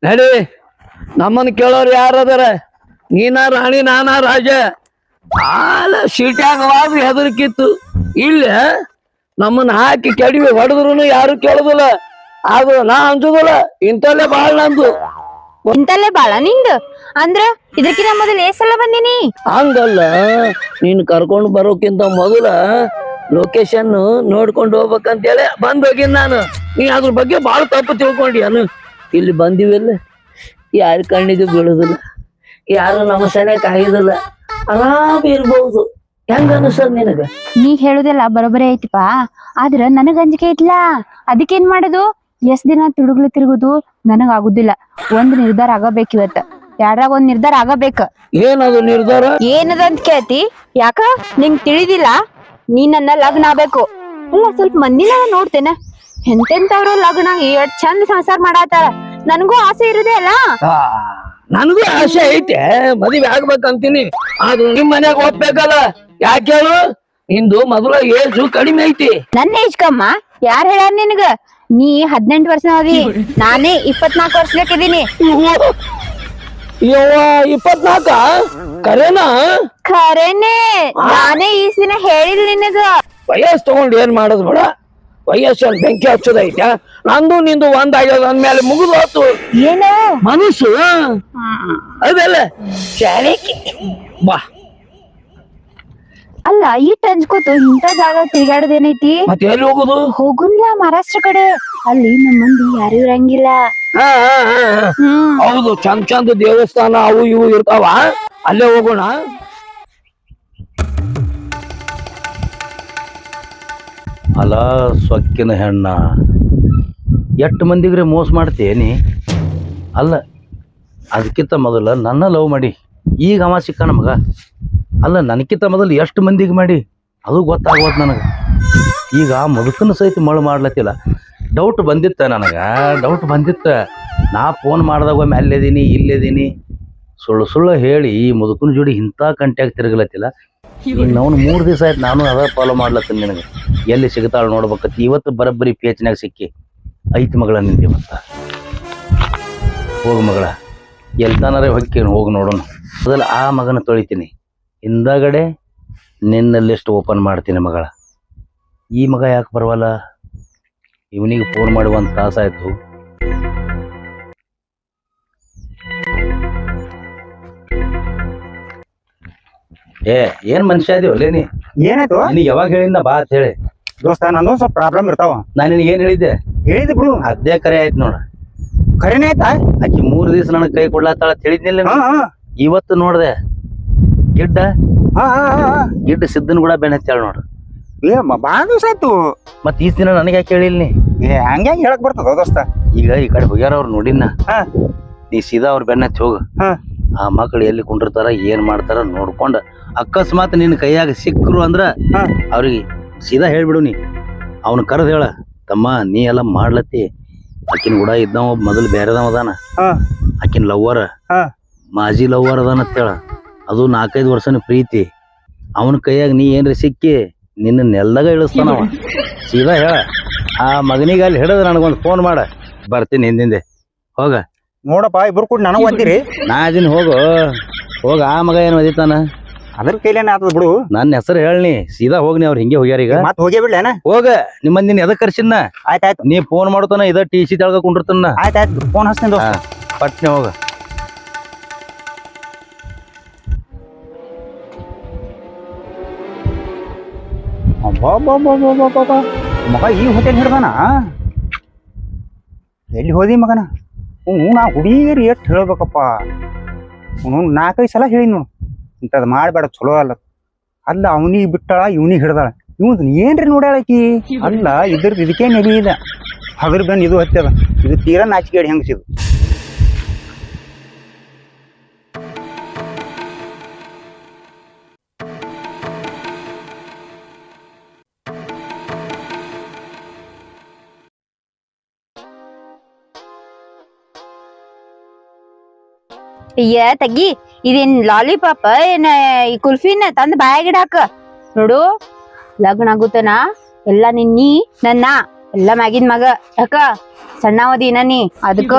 ನಡಿ ನಮ್ಮನ್ ಕೇಳೋರು ಯಾರದಾರ ನೀನ ರಾಣಿ ನಾನಾ ರಾಜ ಆಲ ಸೀಟ್ಯಾಗವಾದ ಹೆದರ್ಕಿತ್ತು ಇಲ್ಲ ನಮ್ಮನ್ನ ಹಾಕಿ ಕೆಡವಿ ಹೊಡೆದ್ರು ಯಾರು ಕೇಳುದಿಲ್ಲ ಅದು ನಾ ಅಂಜುದಿಲ್ಲ ಇಂತಲ್ಲೇ ಬಾಳ್ ನಂದು ಇಂತಲ್ಲೇ ಬಾಳ ನಿಂದು ಅಂದ್ರ ಇದಕ್ಕಿನ ಮೊದಲು ಸಲ ಬಂದಿನಿ ಹಂಗಲ್ಲ ನೀನ್ ಕರ್ಕೊಂಡು ಬರೋಕ್ಕಿಂತ ಮೊದಲ ಲೊಕೇಶನ್ ನೋಡ್ಕೊಂಡು ಹೋಗ್ಬೇಕಂತೇಳಿ ಬಂದ್ ಹೋಗಿನ್ ನಾನು ನೀ ಅದ್ರ ಬಗ್ಗೆ ಬಾಳ ತಪ್ಪು ತಿಳ್ಕೊಂಡಿ ಇಲ್ಲಿ ಬಂದಿವಿಲ್ಲ ಯಾರ ಕಣ್ಣಿಗೆ ಬೀಳುದಿಲ್ಲ ಯಾರು ನಮ್ಮ ಸನೆ ಕಾಯುದಿಲ್ಲ ಆರಾಮ ಇರ್ಬಹುದು ಹೆಂಗ ಅನಿಸ್ತದ ನಿನಗ ನೀ ಹೇಳುದೆಲ್ಲ ಬರೋಬರಿ ಐತಿಪಾ ಆದ್ರ ನನಗ ಅಂಜಿಕೆ ಐತ್ಲಾ ಅದಕ್ಕೇನ್ ಮಾಡುದು ಎಷ್ಟ್ ದಿನ ತಿರುಗುದು ನನಗ ಆಗುದಿಲ್ಲ ಒಂದ್ ನಿರ್ಧಾರ ಆಗಬೇಕ ಇವತ್ತ ಯಾರಾಗ ಒಂದ್ ನಿರ್ಧಾರ ಆಗಬೇಕ ಏನದು ನಿರ್ಧಾರ ಏನದಂತ ಕೇಳ್ತಿ ಯಾಕ ನಿಂಗ್ ತಿಳಿದಿಲ್ಲ ನೀ ನನ್ನ ಲಗ್ನ ಆಗ್ಬೇಕು ಅಲ್ಲ ಸ್ವಲ್ಪ ಮಂದಿನ ನೋಡ್ತೇನೆ ಎಂತೆಂತವ್ರು ಲಗ್ನ ಎಷ್ಟ್ ಚಂದ ಸಂಸಾರ ಮಾಡಾತಾರ ನನಗೂ ಆಸೆ ಇರುದೇ ಅಲ್ಲ ನನಗೂ ಆಸೆ ಐತೆ ಮದುವೆ ಆಗ್ಬೇಕಂತೀನಿ ಆದ್ರೂ ನಿಮ್ ಮನ್ಯಾಗ ಒಪ್ಬೇಕಲ್ಲ ಯಾಕೆ ಹೇಳು ಇಂದು ಮೊದಲ ಏಜು ಕಡಿಮೆ ಐತಿ ನನ್ನ ಏಜ್ ಕಮ್ಮ ಯಾರ್ ಹೇಳ್ಯಾರ ನಿನಗ ನೀ 18 ವರ್ಷ ಅದಿ ನಾನೇ 24 ವರ್ಷದಕ್ಕಿದೀನಿ ಯವ್ವ 24 ಕರೇನಾ ಖರೇನೆ ನಾನೇ ಈ ದಿನ ಹೇಳಿದ್ ನಿನಗ ವಯಸ್ಸು ತಗೊಂಡು ಏನ್ ಮಾಡೋದು ಬೇಡ ವಯಸ್ಸಲ್ಲಿ ಬೆಂಕಿ ಹಚ್ಚೋದೈತ ನಂದು ನಿಂದು ಒಂದಾಗ್ಯದ ಅಂದ್ಮೇಲೆ ಮುಗಿದು ಹೋತು ಏನು ಮನಸ್ಸು ಅದಲ್ಲ ಶಾಲೆಗೆ ಬಾ ಅಲ್ಲ ಈಟ್ ಅಂಜ್ಕೋತು ಇಂಥ ಜಾಗ ತಿರ್ಗಾಡೋದೇನೈತಿ ಮತ್ತೆ ಎಲ್ಲಿ ಹೋಗುದು ಹೋಗುನ್ಲ ಮಹಾರಾಷ್ಟ್ರ ಕಡೆ ಅಲ್ಲಿ ನಮ್ಮ ಮಂದಿ ಯಾರು ಇರಂಗಿಲ್ಲ ಹೌದು ಚಂದ ಚಂದ ದೇವಸ್ಥಾನ ಅವು ಇವು ಇರ್ತಾವ ಅಲ್ಲೇ ಹೋಗೋಣ ಅಲ್ಲ ಸೊಕ್ಕಿನ ಹೆಣ್ಣ ಎಷ್ಟು ಮಂದಿಗ್ರೆ ಮೋಸ ಮಾಡ್ತೇನಿ ಅಲ್ಲ ಅದಕ್ಕಿಂತ ಮೊದಲ ನನ್ನ ಲವ್ ಮಾಡಿ ಈಗ ಅವ ಸಿಕ್ಕ ನಮಗ ಅಲ್ಲ ನನಕ್ಕಿಂತ ಮೊದಲು ಎಷ್ಟು ಮಂದಿಗೆ ಮಾಡಿ ಅದು ಗೊತ್ತಾಗೋದು ನನಗೆ ಈಗ ಮುದುಕನ ಸಹಿತ ಮಳು ಮಾಡ್ಲತ್ತಿಲ್ಲ ಡೌಟ್ ಬಂದಿತ್ತ ನನಗೆ ಡೌಟ್ ಬಂದಿತ್ತ ನಾ ಫೋನ್ ಮಾಡಿದಾಗ ಅಲ್ಲಿದ್ದೀನಿ ಇಲ್ಲಿದ್ದೀನಿ ಸುಳ್ಳು ಹೇಳಿ ಈ ಮುದುಕನ ಜೋಡಿ ಇಂಥ ಕಂಟ್ಯಾಗ ತಿರುಗಲತ್ತಿಲ್ಲ ಇನ್ನು ಅವ್ನು 3 ದಿವಸ ಆಯ್ತು ನಾನು ಅದ ಫಾಲೋ ಮಾಡ್ಲತ್ತೀನಿ ನಿನಗೆ ಎಲ್ಲಿ ಸಿಗ್ತಾಳೆ ನೋಡ್ಬೇಕತ್ತಿ ಇವತ್ತು ಬರಬ್ಬರಿ ಪೇಚ್ನಾಗ ಸಿಕ್ಕಿ ಐತಿ ಮಗಳ ನಿಂತಿವತ್ತ ಹೋಗು ಮಗಳ ಎಲ್ತಾನಾರೇ ಹೊಕ್ಕೇನು ಹೋಗಿ ನೋಡೋಣ ಮೊದಲು ಆ ಮಗನ ತೊಳಿತೀನಿ ಹಿಂದಗಡೆ ನಿನ್ನ ಲಿಸ್ಟ್ ಓಪನ್ ಮಾಡ್ತೀನಿ ಮಗಳ ಈ ಮಗ ಯಾಕೆ ಬರವಲ್ಲ ಇವನಿಗೆ ಫೋನ್ ಮಾಡಿ 1 ತಾಸಾಯ್ತು ಏನ್ ಮನುಷ್ಯ ಇದೀವ ನೀ ಏನಾಯ್ತು ನಿನಗೆ ಯಾವಾಗ ಹೇಳಿದ್ನ ಬಾ ಅಂತ ಹೇಳಿ ದೋಸ್ತ ನಂದು ಸ್ವಲ್ಪ ಪ್ರಾಬ್ಲಮ್ ಇರ್ತಾವ ನಾನು ನಿನಗೆ ಏನ್ ಹೇಳಿದ್ದೆ ಹೇಳಿದ್ ಬಿಡು ಅದೇ ಕರೆ ಆಯ್ತು ನೋಡ ಖರೇನೆ ಆಯ್ತಾ ಆಕಿ 3 ದಿವಸ ನನಗೆ ಕೈ ಕೊಡ್ಲಾತಾಳ ತಿಳಿದ್ನಿಲ್ಲ ಇವತ್ತು ನೋಡ್ದೆ ಗಿಡ್ಡ ಗಿಡ್ಡ ಸಿದ್ದನ್ ಕೂಡ ಬೆನ್ನ ಹತ್ತಾಳ ನೋಡ್ರಿ ಬಾಳ ದಿವಸ ಆಯ್ತು ಮತ್ ಈ ದಿನ ನನಗೆ ಯಾಕೆ ಹೇಳಿಲ್ಲ ನೀ ಹಂಗೆ ಹೇಳಕ್ ಬರ್ತದ ದೋಸ್ತ ಈಗ ಈ ಕಡೆ ಹೋಗ್ಯಾರ ಅವ್ರು ನೋಡಿನ ನೀ ಸೀದಾ ಅವ್ರ ಬೆನ್ನ ಹತ್ತಿ ಹೋಗ ಆ ಮಕ್ಳು ಎಲ್ಲಿ ಕುಂಡಿರ್ತಾರ ಏನ್ ಮಾಡ್ತಾರ ನೋಡ್ಕೊಂಡ ಅಕಸ್ಮಾತ್ ನಿನ್ ಕೈಯಾಗ ಸಿಕ್ಕರು ಅಂದ್ರ ಅವ್ರಿಗೆ ಸೀದಾ ಹೇಳ್ಬಿಡು ನೀ ಅವ್ನ ಕರೆದ್ ಹೇಳ ತಮ್ಮ ನೀ ಎಲ್ಲ ಮಾಡ್ಲತ್ತಿ ಆಕಿನ ಕೂಡ ಇದ್ದವ ಮೊದಲು ಬೇರೆದವ ಅದಾನ ಆಕಿನ ಲವ್ವರ್ ಮಾಜಿ ಲವ್ವರ್ ಅದಾನ ಅಂತೇಳ ಅದು 4-5 ವರ್ಷನ ಪ್ರೀತಿ ಅವನ ಕೈಯಾಗ ನೀ ಏನ್ರಿ ಸಿಕ್ಕಿ ನಿನ್ನ ನೆಲ್ದಾಗ ಇಳಿಸ್ತಾನವ ಸೀದಾ ಹೇಳ ಆ ಮಗನಿಗೆ ಅಲ್ಲಿ ಹಿಡಿದ್ರೆ ನನಗೊಂದು ಫೋನ್ ಮಾಡ ಬರ್ತೀನಿ ಹಿಂದಿಂದೆ ಹೋಗ ನೋಡಪ್ಪ ಇಬ್ರು ಕೂಡ ನನಗ್ ಅಂತೀರಿ ನಾ ಅದೀನಿ ಹೋಗ ಆ ಮಗ ಏನು ಒದಿತಾನ ಅದ್ರ ಕೈಲೇನ ಆತದ ಬಿಡು ನನ್ನ ಹೆಸರು ಹೇಳಿ ಸೀದಾ ಹೋಗ್ನಿ ಅವ್ರು ಹಿಂಗೆ ಹೋಗ್ಯಾರ ಈಗ ಮತ್ ಹೋಗೇ ಬಿಡ್ಲೇನ ಹೋಗ ನಿಮ್ಮ ನಿನ್ ಎದಕ್ ಕರ್ಸಿನ ಆಯ್ತಾಯ್ತು ನೀ ಫೋನ್ ಮಾಡ್ತಾನ ಇದ ಟಿ ಸಿ ತೆಳಗ ಕುಂಡಿರ್ತಾನ ಆಯ್ತಾಯ್ತು ಫೋನ್ ಹಚ್ತೀನಿ ದೋಸ್ತ ಪಟ್ನೆ ಹೋಗ ಮಗ ಈ ಹೋಟೆಲ್ ಹಿಡ್ದಾನ ಎಲ್ಲಿ ಹೋದಿ ಮಗನ ನಾ ಹುಡುಗಿಯರು ಎಷ್ಟು ಹೇಳ್ಬೇಕಪ್ಪ 4-5 ಸಲ ಹೇಳಿ ನೋಡು ಇಂಥದ್ದು ಮಾಡಬೇಡ ಚಲೋ ಅಲ್ಲ ಅಲ್ಲ ಅವನಿಗೆ ಬಿಟ್ಟಾಳ ಇವನಿಗೆ ಹಿಡ್ದಾಳ ಇವನ್ ಏನ್ರಿ ನೋಡ್ಯಾಳಕಿ ಅಲ್ಲ ಇದ್ರದ್ದು ಇದಕ್ಕೆ ನೆಲಿ ಇಲ್ಲ ಅದ್ರ ಬೆನ್ ಇದು ಹತ್ತದ ಇದು ತೀರಾ ನಾಚಿಕೆಡಿ ಹೆಂಗಸಿದು ಅಯ್ಯ ತಗಿ ಇದೇನ್ ಲಾಲಿಪಾಪ ಏನ ಈ ಕುಲ್ಫಿನ ತಂದ್ ಬಾಯಾಗಿಡಾಕ ನೋಡು ಲಗ್ನ ಆಗುತ್ತನ ಎಲ್ಲಾ ನಿನ್ನೀ ನನ್ನ ಎಲ್ಲ ಮ್ಯಾಗಿನ್ ಮಗ ಯಾಕ ಸಣ್ಣವದಿನ ನೀ ಅದಕ್ಕ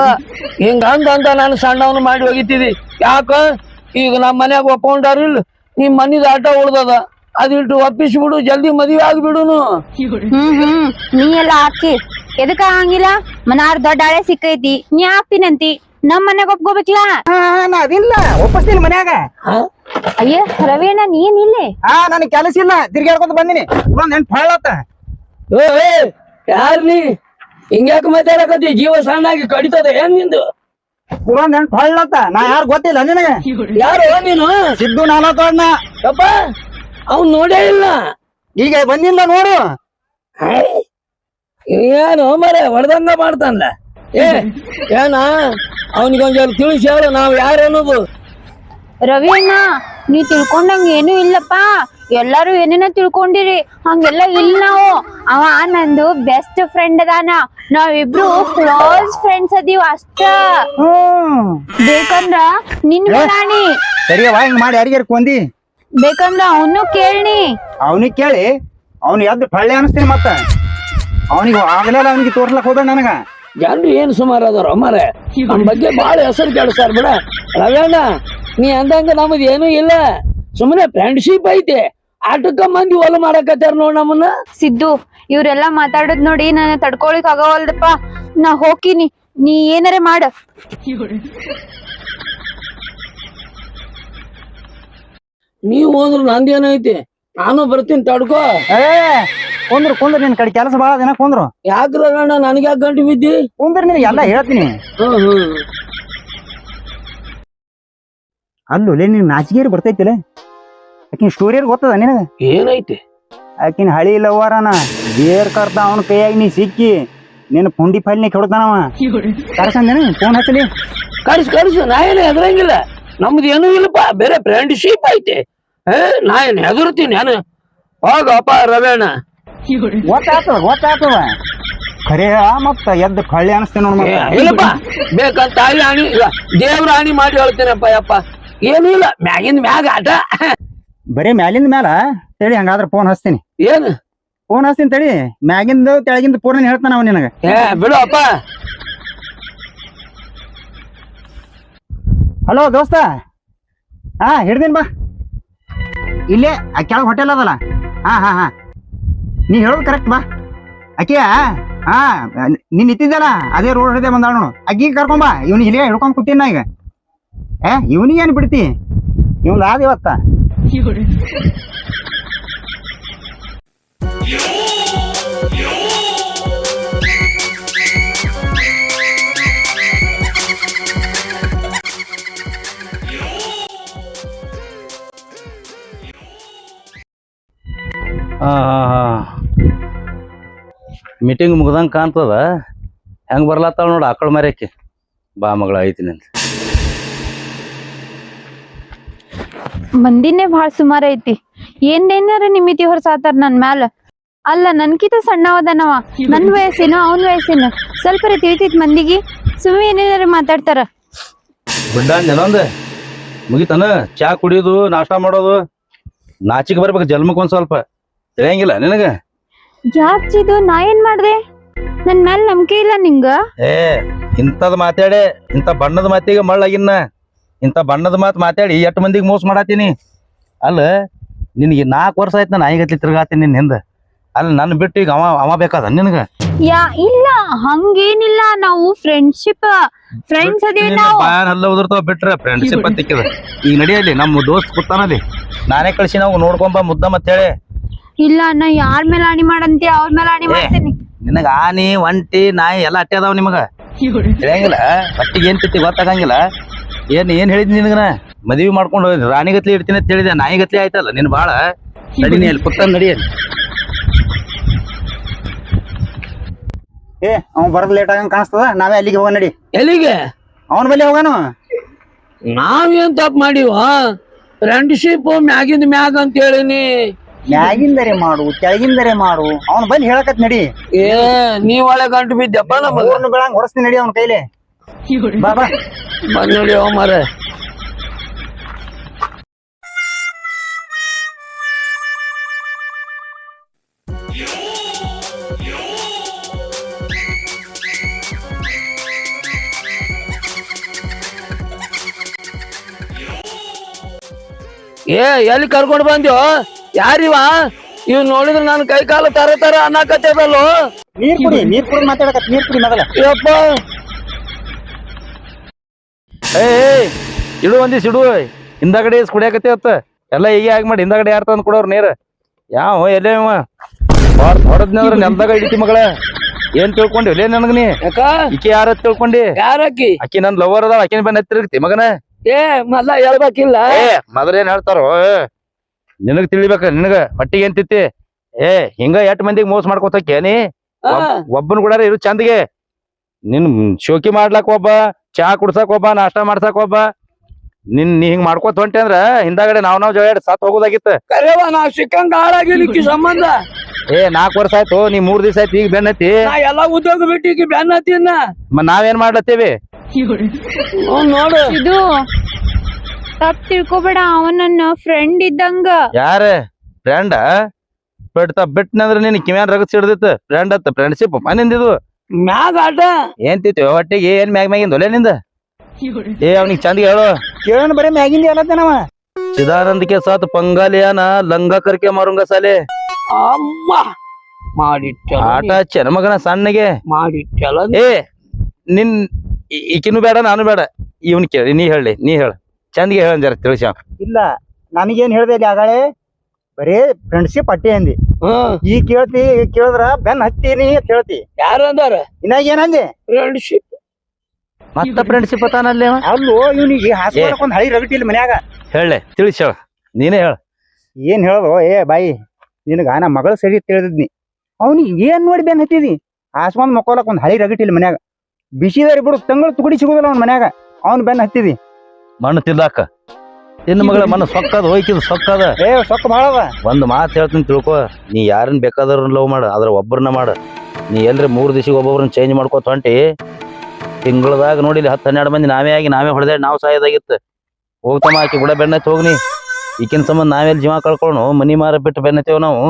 ಹಿಂಗ ಅಂತ ನಾನು ಸಣ್ಣವನು ಮಾಡಿ ಹೋಗಿತ್ತಿದಿ. ಯಾಕ ಈಗ ನಮ್ಮ ಮನ್ಯಾಗ ಒಪ್ಕೊಂಡಾರಿಲ್ಲ, ನಿಮ್ ಮನಿದ ಆಟ ಉಳ್ದದ, ಅದಿಟ್ಟು ಒಪ್ಪಿಸ್ಬಿಡು, ಜಲ್ದಿ ಮದುವೆ ಆಗ್ಬಿಡುನು. ನೀ ಎಲ್ಲ ಹಾಕಿ ಎದಕ್ಕ ಆಗಂಗಿಲ್ಲ? ಮನಾರ್ ದೊಡ್ಡ ಹಳೆ ಸಿಕ್ಕೈತಿ, ನೀ ಹಾಕ್ತೀನಂತಿ, ನಮ್ ಮನ್ಯಾಗ ಒಪ್ಕೋಬೇಕಿಲ್ಲ. ನಾ ಅದಿಲ್ಲ ಒಪ್ಪಿಸ್ತೀನಿ ಮನ್ಯಾಗ. ಅಯ್ಯ ರವಿಯಣ್ಣ ನೀನ್ ಇಲ್ಲೇ? ನನ್ ಕೆಲಸ ಇಲ್ಲ, ತಿರ್ಗಾಡ್ಕೊಂತ ಬಂದಿನಿ. ನೆನ್ಪು ಹಾಳತ್ತ. ಏ ಯಾರ್ ನೀ ಹಿಂಗ್ಯಾಕ ಮಾತಾಡಕತ್ತಿ? ಜೀವ ಸಣ್ಣಾಗಿ ಕಡಿತದ ಏನ್ ನಿಂದು? ನೆನ್ಪು ಹಾಳತ್ತ. ನಾ ಯಾರು ಗೊತ್ತಿಲ್ಲ ನಿನಗೆ? ಯಾರು ನೀನು? ಸಿದ್ದು ನಾನತೋಡ್ನ ಯಪ್ಪ ಅವ್ನ್ ನೋಡೇ ಇಲ್ಲ. ಈಗ ಬಂದಿಲ್ಲ ನೋಡು. ಏನು ಮರೆ ಹೊಡೆದಂಗ ಮಾಡ್ತಾನಲ್ಲ. ಏನ ಅವನಿಗೊಂದ್ ತಿಳಿಸಿ ಹೇಳು ನಾವ್ ಯಾರು ಅನ್ನೋದು. ರವಿಯಣ್ಣ ನೀ ತಿಳ್ಕೊಂಡಂಗ ಏನು ಇಲ್ಲಪ್ಪ, ಎಲ್ಲಾರು ಏನೇನ ತಿಳ್ಕೊಂಡಿರಿ, ಹಂಗೆಲ್ಲ ಇಲ್ಲ. ನಾವು ಅವ ನಂದು ಬೆಸ್ಟ್ ಫ್ರೆಂಡ್ ಅದಾನ, ನಾವಿಬ್ರು ಕ್ಲೋಸ್ ಫ್ರೆಂಡ್ಸ್ ಅದೀವ ಅಷ್ಟ. ಬೇಕಂದ್ರ ನಿನ್ ರಾಣಿ ಸರಿಯವಾ ಹಿಂಗ್ ಮಾಡಿ ಯಾರಿಗಾರ ಕೊಂದಿ? ಬೇಕಂದ್ರ ಅವನು ಕೇಳಿ. ಅವನಿಗೆ ಕೇಳಿ ಅವ್ನು ಎದ್ದು ಪಳ್ಳೆ ಅನಿಸ್ತೀನಿ. ಮತ್ತ ಅವನಿಗೆ ಆಗಲೇ ಅವನಿಗೆ ತೋರ್ಸ್ಲಕ್ ಹೋದ ನನಗ. ಜನರು ಏನ್ ಸುಮಾರು ಅದಾರ ಮಾರೆ, ನಮ್ ಬಗ್ಗೆ ಬಾಳ ಹೆಸರು ಕೆಡ್ಸಾರ ಬಿಡ. ರವ್ಯಣ್ಣ ನೀ ಅಂದಂಗ ನಮದ್ ಏನೂ ಇಲ್ಲ, ಸುಮ್ಮನೆ ಫ್ರೆಂಡ್ಶಿಪ್ ಐತೆ. ಆಟಕ್ಕ ಮಂದಿ ಒಲ ಮಾಡಕತ್ತಾರ ನೋಡ್ ನಮ್ಮನ್ನ. ಸಿದ್ದು ಇವ್ರೆಲ್ಲಾ ಮಾತಾಡೋದ್ ನೋಡಿ ನಾನು ತಡ್ಕೊಳಿಕ್ ಆಗವಲ್ದಪ್ಪ, ನಾ ಹೋಗ್ತೀನಿ, ನೀ ಏನಾರ ಮಾಡ. ನೀವ್ ಹೋದ್ರು ನಂದೇನೈತಿ, ನಾನು ಬರ್ತೀನಿ ತಡ್ಕೋ. ಕುಂದ್ರ ನಿನ್ ಕಡೆ ಕೆಲಸ ಬಾಳ ದಿನ ಕುಂದ್ರು. ಯಾಕ್ರ ರಣ್ಣ ನನಗೆ ಯಾಕೆ ಗಂಟು ಬಿದ್ದಿ? ಕುಂದ್ರ ನಿನಗೆ ಎಲ್ಲ ಹೇಳ್ತೀನಿ. ಅಲ್ಲೂ ನಿನ್ ನಾಚಿಗೇರಿ ಬರ್ತೈತಿಲ್ಲ, ಆಕಿನ ಸ್ಟೋರಿಯರ್ ಗೊತ್ತದ ನಿನಗ? ಏನೈತಿ? ಆಕಿನ ಹಳಿ ಲವ್ವಾರನ ಬೇರ್ ಕರ್ತ ಅವನ ಕೈಯಾಗಿ ನೀ ಸಿಕ್ಕಿ ನಿನ್ನ ಪುಂಡಿ ಫೈಲ್ನಿ ಕೆಡ್ತಾನವ. ಕರ್ಸಂದೇನ ಫೋನ್ ಹಚ್ಚಲಿ? ಕರ್ಸು ನಾ ಏನು ಹೆದರಂಗಿಲ್ಲ, ನಮ್ದು ಏನೂ ಇಲ್ಲಪ್ಪ, ಬೇರೆ ಫ್ರೆಂಡ್ಶಿಪ್ ಐತೆ. ನಾ ಏನ್ ಹೆದರ್ತೀನಿ ನಾನು? ಹೋಗಪ್ಪ ರವೇಣ. ಗೊತ್ತಾಗ್ತದ ಖರೆ ಮತ್ತ ಎದ್ದು ಕಳ್ಳಿ ಅನಿಸ್ತೇನೆ ನೋಡ್. ಇಲ್ಲಪ್ಪ ಬೇಕಂತ ತಾಯಿ ಆಣಿ ದೇವ್ರ ಆಣಿ ಮಾಡಿ ಹೇಳ್ತೇನಪ್ಪ. ಯಪ್ಪ ಏನೂ ಇಲ್ಲ, ಮ್ಯಾಗಿಂದ ಮ್ಯಾಗ ಆಟ. ಬರೀ ಮ್ಯಾಲಿಂದ ಮ್ಯಾಲ ತಡಿ, ಹಂಗಾದ್ರ ಫೋನ್ ಹಚ್ತೀನಿ. ಏನು ಫೋನ್ ಹಚ್ತೀನಿ ತಡಿ, ಮ್ಯಾಗಿಂದ ತೆಳಗಿಂದ ಪೂರ್ಣ ಹೇಳ್ತಾನ ಅವ ನಿನಗ. ಬಿಡು ಅಪ್ಪ. ಹಲೋ ದೋಸ್ತ, ಹಿಡ್ದೀನಿ ಬಾ. ಇಲ್ಲೇ ಆ ಕೆಳಗೆ ಹೋಟೆಲ್ ಅದಲ್ಲ. ಹಾ ನೀ ಹೇಳೋದು ಕರೆಕ್ಟ್ ಬಾ. ಆಕೆಯ ನೀನ್ ನಿಂತಿದ್ದಲ್ಲ ಅದೇ ರೋಡ್ ಹಿಡಿದೇ ಬಂದಾಳ ನೋಡು. ಅಗ್ಗಿಗೆ ಕರ್ಕೊಂಬಾ, ಇವ್ನಿಗೆ ಇಲ್ಲಿಗೆ ಹಿಡ್ಕೊಂಡ್ ಕೂತೀನಿ ನಾ ಈಗ. ಇವನಿಗೆ ಏನು ಬಿಡ್ತಿ, ಇವ್ನ ಆದ ಇವತ್ತ. ಮೀಟಿಂಗ್ ಮುಗ್ದಂಗೆ ಕಾಣ್ತದ. ಹೆಂಗೆ ಬರ್ಲತ್ತಾಳ ನೋಡು ಆಕಳ ಮರ್ಯಾಕೆ. ಬಾ ಮಗಳ ಐತಿನಿ ಅಂತ. ಮಂದಿನೇ ಭಾಳ ಸುಮಾರು ಐತಿ, ಏನೇನಾರ ನಿಮಿತಿ ಹೊರಸಾತಾರ ನನ್ ಮ್ಯಾಲ. ಅಲ್ಲ ನನ್ಕಿತ ಸಣ್ಣವದನವ, ನನ್ ವಯಸ್ಸಿನ ಅವನ್ ವಯಸ್ಸಿನ ಸ್ವಲ್ಪ ತಿಳಿತೈತಿ ಮಂದಿಗೆ, ಸುಮ್ಮನೆ ಏನೇನಾರ ಮಾತಾಡ್ತಾರ. ಬಿಡ್ಡಂಜನೊಂದು ಮುಗಿತಾನ. ಚಾ ಕುಡಿಯೋದು, ನಾಷ್ಟ ಮಾಡೋದು, ನಾಚಿಗೆ ಬರ್ಬೇಕು ಜನ್ಮಕ್ಕೆ ಒಂದ್ ಸ್ವಲ್ಪ. ತಿಳಿಯಂಗಿಲ್ಲ ನಿನಗ? ಜಾಬ್ಜಿದು ನಾ ಏನ್ ಮಾಡ್ದೆ? ನನ್ ಮ್ಯಾಲ ನಂಬಿಕೆ ಇಲ್ಲ ನಿಂಗ? ಇಂಥದ್ ಮಾತಾಡೆ, ಇಂಥ ಬಣ್ಣದ ಮಾತಿಗೆ ಮಳ್ಳಾಗಿನ್ನ. ಇಂಥ ಬಣ್ಣದ ಮಾತು ಮಾತಾಡಿ ಎಷ್ಟು ಮಂದಿಗೆ ಮೋಸ ಮಾಡಾತೀನಿ. ಅಲ್ಲ ನಿನಗೆ 4 ವರ್ಷ ಆಯ್ತು ನಾನು ನಾಯಿಗತ್ಲಿ ತಿರ್ಗಾತೀನಿ ನಿನ್ನ ಹಿಂದೆ. ಅಲ್ಲ ನನ್ನ ಬಿಟ್ಟು ಈಗ ಅವ ಬೇಕಾದ ನಿನಗ? ಇಲ್ಲ ಹಂಗೇನಿಲ್ಲ, ನಾವು ಫ್ರೆಂಡ್ಶಿಪ್ ಫ್ರೆಂಡ್ಸ್ ಅದೀವಿ ನಾವು. ಅಲ್ಲ ಉದುರ್ತಾವ ಬಿಟ್ರೆ ಫ್ರೆಂಡ್ಶಿಪ್ ಅಂತಿಕ್ಕದ. ಈಗ ನಡಿಯಲ್ಲಿ ನಮ್ಮ ದೋಸ್ತ್ ಕೂತಾನಲ್ಲಿ ನಾನೇ ಕಳ್ಸಿ ನಾವು ನೋಡ್ಕೊಂಬ ಮುದ್ದ ಮತ್ತೇಳಿ. ಇಲ್ಲ ನಾ ಯಾರ ಮೇಲೆ ಆಣಿ ಮಾಡಂತಿ ಅವ್ರ ಮೇಲೆ ಆಣಿ ಮಾಡ್ತೀನಿ. ನಿನಗ ಆನಿ ಒಂಟಿ ನಾಯಿ ಎಲ್ಲ ಅಟ್ಟೆ ಅದಾವ ನಿಮಗ. ತಿಳಿಯಂಗಿಲ್ಲ, ಅಟ್ಟಿಗೆ ಏನ್ ತಿತ್ತಿ ಗೊತ್ತಾಗಂಗಿಲ್ಲ. ಏನ್ ಹೇಳಿದ್ ನಿನಗನ? ಮದ್ವಿ ಮಾಡ್ಕೊಂಡು ರಾಣಿಗತ್ಲಿ ಇಡ್ತೀನಿ ಅಂತ ಹೇಳಿದೆ, ನಾಯಿಗತ್ಲಿ ಆಯ್ತಲ್ಲ ನಿನ್ ಬಾಳ. ನಡಿನಿ ಅಲ್ಲಿ ಪುತ್ತ ನಡಿಯಲ್ಲಿ. ಅವ್ ಬರದ್ ಲೇಟ್ ಆಗಂಗ್ ಕಾಣಿಸ್ತದ, ನಾವೇ ಅಲ್ಲಿಗೆ ಹೋಗ ನಡಿ. ಎಲ್ಲಿಗೆ? ಅವನ ಬಲ್ಲಿ ಹೋಗಾನು. ನಾವೇನ್ ತಪ್ಪು ಮಾಡಿವ? ಫ್ರೆಂಡ್ಶಿಪ್ ಮ್ಯಾಗಿಂದ ಮ್ಯಾಗ ಅಂತ ಹೇಳಿನಿ. ಮ್ಯಾಗಿಂದರೆ ಮಾಡು, ಕೆಳಗಿಂದರೆ ಮಾಡು, ಅವನ ಬಲ್ಲಿ ಹೇಳಕತ್ ನಡಿ. ನೀವ್ ಒಳ್ಳೆ ಗಂಟು ಬಿದ್ದಪ್ಪ. ನಮ್ಮ ಬೆಳಂಗ್ ಹೊರಸ್ತೀನಿ ನಡಿ ಅವನ ಕೈಲಿ. ಬಾ ಬಾ ಬಂದ್ ನೋಡಿ ಅವ ಮಾರ. ಏ ಎಲ್ಲಿ ಕರ್ಕೊಂಡು ಬಂದ್ಯೋ? ಯಾರಿವ? ಇವ್ ನೋಡಿದ್ರೆ ನಾನು ಕೈ ಕಾಲು ತರ ಅನ್ನಕತ್ತದಲ್ಲೋ. ನೀರ್ ಕುಡಿ ಮಾತಾಡಕತ್ ನೀರ್ ಕುಡಿ ಮೊದಲ. ಯಪ್ಪ ಏ ಇಡು ಒಂದಿಸ್ ಇಡು, ಹಿಂದಗಡೆ ಕುಡಿಯಾಕತ್ತೇವತ್ತ ಎಲ್ಲ ಹೀಗೆ ಆಗಿ ಮಾಡಿ ಹಿಂದಗಡೆ ಯಾರು ತಂದು ಕೊಡೋರು ನೀರು? ಯಾವ ಎಲ್ಲೇ ಹೊರದ್ನಂದ್ರ ನೆಲ್ದಾಗ ಹಿಡಿತಿ ಮಗಳ. ಏನ್ ತಿಳ್ಕೊಂಡಿ ಒಲೇ ನನಗ ನೀ? ಯಾಕ? ಈಕಿ ಯಾರ ತಿಳ್ಕೊಂಡಿ? ಯಾರಕ್ಕಿ? ಆಕಿ ನನ್ ಲವರ್ ಅದಾಳ, ಆಕಿನ ಬಂದ್ ಹತ್ತಿರತಿ ಮಗನ. ಏ ಮೊದ್ಲ ಹೇಳ್ಬೇಕಿಲ್ಲ? ಏ ಮೊದಲೇನ್ ಹೇಳ್ತಾರೋ ನಿನಗ್ ತಿಳಿಬೇಕ. ನಿನಗ ಹೊಟ್ಟಿಗೆ ಏನ್ ತಿತ್ತಿ? ಏ ಹಿಂಗ ಎಷ್ಟ್ ಮಂದಿಗೆ ಮೋಸ ಮಾಡ್ಕೊತಕ್ಕೆ ನೀ? ಒಬ್ಬನ ಕೂಡ ಇರು ಚಂದಿಗೆ. ನಿನ್ ಶೋಕಿ ಮಾಡ್ಲಾಕ್ ಒಬ್ಬ, ಚಹಾ ಕುಡ್ಸಕ್ ಒಬ್ಬ, ನಾಷ್ಟಾ ಮಾಡ್ಸಕ್ ಒಬ್ಬ. ನೀ ಹಿಂಗ್ ಮಾಡ್ಕೊತ ಹೊಂಟಿ ಅಂದ್ರ ಹಿಂದಾಗಡೆ ನಾವ್ ಜಗಳ ಸತ್ ಹೋಗೋದಾಗಿತ್ತ. ಕರೆವ ನಾ ಸಿಕ್ಕಂಗ ಹಾಳಾಗಿಲಿಕ್ಕಿ ಸಂಬಂಧ. ಏ 4 ವರ್ಷ ಆಯ್ತು, ನೀ 3 ದಿವಸ ಆಯ್ತು ಈಗ ಬೆನ್ನತ್ತಿ. ನಾ ಎಲ್ಲಾ ಉದ್ಯೋಗ ಬಿಟ್ಟಿಗೆ ಬೆನ್ನ ಹತ್ತಿನ. ನಾವೇನ್ ಮಾಡ್ಲತ್ತೀವಿ ನೋಡು. ಇದು ತಪ್ಪ ತಿಳ್ಕೊಬೇಡ, ಅವನ್ ನನ್ನ ಫ್ರೆಂಡ್ ಇದ್ದಂಗ. ಯಾರ ಫ್ರೆಂಡ? ಬಿಟ್ನಂದ್ರ ನೀನ್ ಕಿವ್ಯಾನ್ ರಗತ್ ಸಿಡ್ದಿತ್ತು. ಫ್ರೆಂಡ್ ಅತ್ತ ಫ್ರೆಂಡ್ಶಿಪ್ ನಿಂದಿದು ಮ್ಯಾಗ ಆಟ ಏನ್ ತಿತ್ತು ಹೊಟ್ಟಿಗೆ? ಏನ್ ಮ್ಯಾಗಿಂದ ಒಲೆ ನಿಂದ? ಏ ಅವ್ನಿಗೆ ಚಂದಿಗೆ ಹೇಳು. ಕೇಳೋಣ ಬರೀ ಮ್ಯಾಗಿಂದ ಏನತ್ತನವ? ಚಿದಾನಂದಕ್ಕೆ ಸಾತ್ ಪಂಗಾಲಿಯಾನ ಲಂಗ ಕರ್ಕೆ ಮಾರುಂಗ ಸಾಲೆ ಅಮ್ಮ ಮಾಡಿಟ್ಟ ಆಟ ಹಚ್ಚ ಮಗನ ಸಣ್ಣಗೆ ಮಾಡಿಟ್ಟಲ್ಲ. ಏ ನಿನ್ ಈಕಿನೂ ಬೇಡ ನಾನು ಬೇಡ, ಇವನ್ ಕೇಳಿ ನೀ ಹೇಳ ಚಂದಿಗೆ ಹೇಳ ಜರ ತಿಳಿಸ. ಇಲ್ಲ ನನಗೇನ್ ಹೇಳ್ದೆ ಇಲ್ಲಿ ಆಗಾಳೆ? ಬರೀ ಫ್ರೆಂಡ್ಶಿಪ್ ಅಟ್ಟೆ ಅಂದಿ. ಈ ಕೇಳಿದ್ರ ಬೆನ್ ಹತ್ತೀನಿ ಅಂತ ಹೇಳ್ತಿ. ಯಾರು ಅಂದಾರ? ಇನ್ನಾಗ ಏನಂದೆ? ಫ್ರೆಂಡ್ಶಿಪ್ ಮತ್ತ ಫ್ರೆಂಡ್ಶಿಪ್ ಅತಾನಲ್ಲಿ ಅಲ್ಲೋ ಇವ್ನಿಗೆ ಹಾಸ್ಕೊಂಡ್ ಒಂದ್ ಹಳಿ ರಗಟಿಲ್ಲ ಮನ್ಯಾಗ. ಹೇಳ ತಿಳಿಸ ಹೇಳ, ನೀನೇ ಹೇಳ. ಏನ್ ಹೇಳೋದು? ಏ ಬಾಯಿ, ನಿನಗ ನಾ ಮಗಳ ಸರಿ ತಿಳಿದಿದ್ನಿ. ಅವ್ನಿಗೆ ಏನ್ ನೋಡಿ ಬೆನ್ ಹತ್ತಿದಿ? ಹಾಸ್ಕೊಂಡ್ ಮಕ್ಕೋಲಕ್ ಒಂದ್ ಹಳಿ ರಗಟಿಲ್ಲ ಮನ್ಯಾಗ. ಬಿಸಿದಾರಿ ಬಿಡು, ತಂಗಳು ತುಗಡಿ ಸಿಗುದಿಲ್ಲ ಅವ್ನ ಮನ್ಯಾಗ. ಅವ್ನ್ ಬೆನ್ ಹತ್ತಿದಿ. ಮಣ್ಣು ತಿಲ್ಲಾಕ ನಿನ್ನ ಮಗಳ ಮಣ್ಣು ಸೊಕ್ಕದ ಹೋಯ್ಕಿದ್ ಸೊಕ್ಕದ. ಏ ಸೊಕ್ಕ ಮಾಡದ. ಒಂದ್ ಮಾತು ಹೇಳ್ತೀನಿ ತಿಳ್ಕೊ, ನೀ ಯಾರನ್ನ ಬೇಕಾದ್ರೂ ಲವ್ ಮಾಡ, ಆದ್ರ ಒಬ್ಬರನ್ನ ಮಾಡ. ನೀ ಎಲ್ರಿ 3 ದಿವಸ ಒಬ್ಬೊಬ್ರನ್ನ ಚೇಂಜ್ ಮಾಡ್ಕೋತ ಹೊಂಟಿ. ತಿಂಗಳದಾಗ ನೋಡಿಲಿ 10-12 ಮಂದಿ ನಾವೇ ಹೊಡೆದಾಡಿ ನಾವು ಸಾಯೋದಾಗಿತ್ತು. ಹೋಗ್ತಮ್ಮ ಆಕಿ ಕೂಡ ಬೆನ್ನತ್ತಿ ಹೋಗ್ನಿ. ಈಕಿನ ಸಂಬಂಧ ನಾವೆಲ್ಲಿ ಜೀವ ಕಳ್ಕೊಳ್ಳೋಣ? ಮನಿ ಮಾರ ಬಿಟ್ಟು ಬೆನ್ನತ್ತೇವ್ ನಾವು.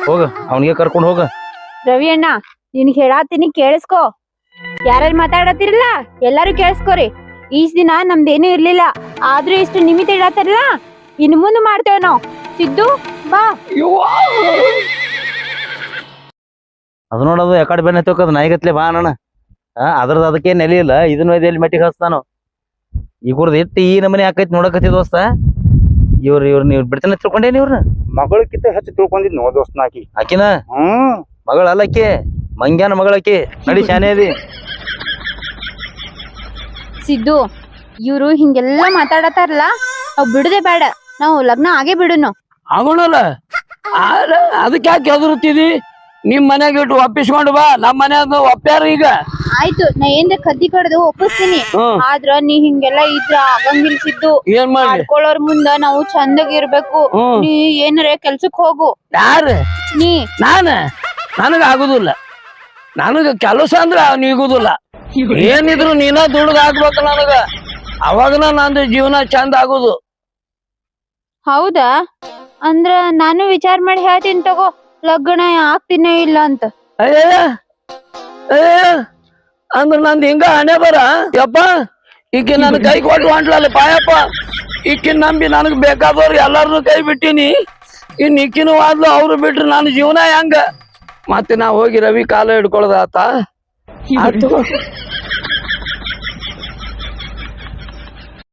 ಹೋಗ ಅವನಿಗೆ ಕರ್ಕೊಂಡು ಹೋಗ. ರವಿ ಅಣ್ಣ, ನಿನ್ಗೆ ಹೇಳಾತೀನಿ ಕೇಳಿಸ್ಕೊ. ಯಾರು ಮಾತಾಡತ್ತಿರಲ್ಲ ಎಲ್ಲಾರು ಕೇಳಿಸ್ಕೊರಿ. ಈಸ್ ದಿನ ನಮ್ದೇನು ಇರ್ಲಿಲ್ಲ, ಆದ್ರೂ ಇಷ್ಟು ನಿಮಿತ್ತ ಇಡತ್ತಾರಲ್ಲ, ಇನ್ನು ಮುಂದೆ ಮಾಡ್ತೇವ್ ನಾವ್. ಸಿದ್ದು ಬಾ. ಅದು ನೋಡೋದು ಯಾಕಡೆ ಬೆನ್ನತ್ತೋಕದ್ ನಾಯಿಗತ್ಲೆ ಬಾ ಅಣ್ಣ. ಅದ್ರದ್ದು ಅದಕ್ಕೆ ನೆಲೆ ಇಲ್ಲ. ಇದನ್ನ ಎಲ್ಲಿ ಮೆಟ್ಟಿಗೆ ಹಚ್ತಾನು? ಇವ್ರದ್ದು ಇಟ್ಟು ಈ ನಮನೆ ಹಾಕೈತಿ ನೋಡಕತ್ತಿ ದೋಸ್ತ. ಇವ್ರು ನೀವು ಬಿಡ್ತಾನೆ ತಿಳ್ಕೊಂಡೇನಿ ಇವ್ರನ್ನ? ಮಗಳಕ್ಕಿಂತ ಹೆಚ್ಚು ತಿಳ್ಕೊಂಡಿದ್ ನೋ ದೋಸ್ತ ಆಕಿ. ಆಕಿನ ಮಗಳ ಅಲ್ಲಕ್ಕಿ, ಮಂಗ್ಯಾನ ಮಗಳಕ್ಕಿ. ನಡಿ ಶಾನೆ ಅದಿ. ಸಿದ್ದು, ಇವ್ರು ಹಿಂಗೆಲ್ಲಾ ಮಾತಾಡತಾರಲ್ಲ, ನಾವ್ ಬಿಡುದೇ ಬೇಡ. ನಾವು ಲಗ್ನ ಆಗೇ ಬಿಡುನು. ಆಗೋಣಲ್ಲ. ಅದಕ್ಕೆ ಯಾಕೆ ಹೆದರುತ್ತಿದಿ? ನಿಮ್ ಮನ್ಯಾಗ ಇಟ್ಟು ಒಪ್ಪಿಸ್ಕೊಂಡು ಬಾ. ನಮ್ ಮನ್ಯಾಗ ಒಪ್ಪ್ಯಾರ ಈಗ. ಆಯ್ತು, ನಾ ಏನ್ ಕದ್ದಿ ಕಡ್ದು ಒಪ್ಪಿಸ್ತೀನಿ. ಆದ್ರ ನೀ ಹಿಂಗೆಲ್ಲ ಇದ್ರ ಆಗಂಗಿಲ್ ಸಿದ್ದು. ಏನ್ ಮಾಡಿ? ಮಾಡ್ಕೊಳ್ಳೋರ್ ಮುಂದ ನಾವು ಚಂದಾಗಿ ಇರ್ಬೇಕು. ನೀ ಏನಾರ ಕೆಲ್ಸಕ್ ಹೋಗು. ಯಾರು? ನೀ. ನನಗ ಆಗುದಿಲ್ಲ. ನನಗ ಕೆಲಸ ಅಂದ್ರ ನೀಗುದಿಲ್ಲ. ಏನಿದ್ರು ನೀನ ದುಡ್ದು ಹಾಕ್ಬೇಕು ನನಗ. ಅವಾಗನ ನಂದು ಜೀವನ ಚಂದ ಆಗುದು. ಹೌದಾ? ಅಂದ್ರ ನಾನು ವಿಚಾರ ಮಾಡಿ ಹೇಳ್ತೀನಿ ತಗೋ, ಲಗ್ನ ಆಗ್ತೀನೋ ಇಲ್ಲ ಅಂತ. ಅಯ್ಯ ಅಂದ್ರ ನಂದು ಹಿಂಗ ಹಣೆ ಬರ. ಯಪ್ಪ, ಈಕಿ ನನ್ ಕೈ ಕೊಟ್ಟು ಹೊಂಟ್ಲಲ್ಲ ಪಾಯಪ್ಪ. ಈಕಿನ ನಂಬಿ ನನಗ್ ಬೇಕಾದವ್ರು ಎಲ್ಲಾರನು ಕೈ ಬಿಟ್ಟಿನಿ. ಇನ್ ಈಕಿನೂ ಆದ್ಲು, ಅವ್ರು ಬಿಟ್ರು ನನ್ನ ಜೀವನ ಹೆಂಗ? ಮತ್ತೆ ನಾ ಹೋಗಿ ರವಿ ಕಾಲ ಹಿಡ್ಕೊಳದಾತ.